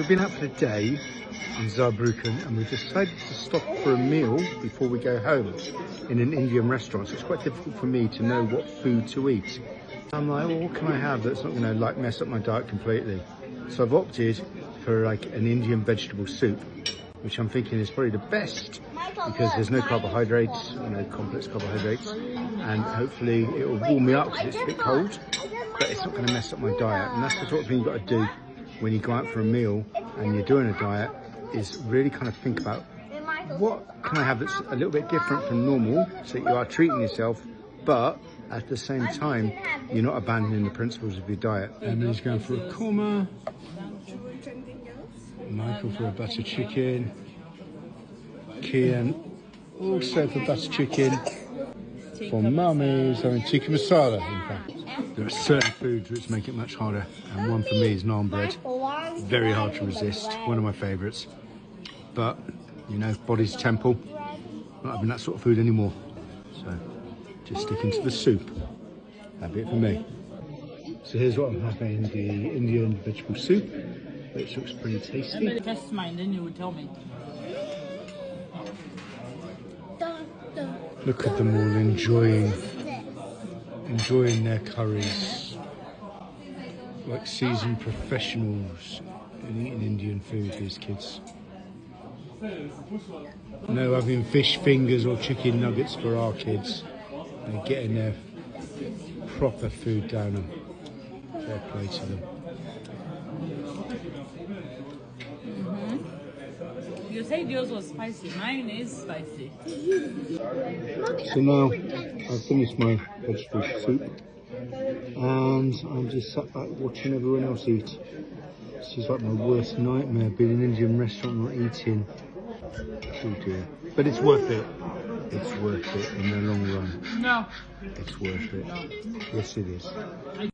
We've been out for the day in Saarbrücken and we've decided to stop for a meal before we go home in an Indian restaurant. So it's quite difficult for me to know what food to eat. I'm like, well, what can I have that's not going to like mess up my diet completely? So I've opted for like an Indian vegetable soup, which I'm thinking is probably the best because there's no carbohydrates, no complex carbohydrates, and hopefully it will warm me up because it's a bit cold, but it's not going to mess up my diet. And that's the sort of thing you've got to do when you go out for a meal and you're doing a diet, is really kind of think about what can I have that's a little bit different from normal, so that you are treating yourself, but at the same time, you're not abandoning the principles of your diet. Emily's going for a korma, Michael for a butter chicken, Kian also for butter chicken, for Mummy's having tikka masala, in fact. There are certain foods which make it much harder, and one for me is naan bread. Very hard to resist, one of my favourites. But, you know, body's temple, not having that sort of food anymore. So, just sticking to the soup. That'd be it for me. So here's what I'm having, the Indian vegetable soup, which looks pretty tasty. Test mine, then you would tell me. Look at them all enjoying their curries. Like seasoned professionals in eating Indian food, these kids. No having fish fingers or chicken nuggets for our kids. They're getting their proper food down them. Fair play to them. You said yours was spicy. Mine is spicy. So now I've finished my vegetable soup and I'm just sat back watching everyone else eat. This is like my worst nightmare, being in an Indian restaurant not eating. Oh dear. But it's worth it. It's worth it in the long run. No. It's worth it. No. Yes, it is.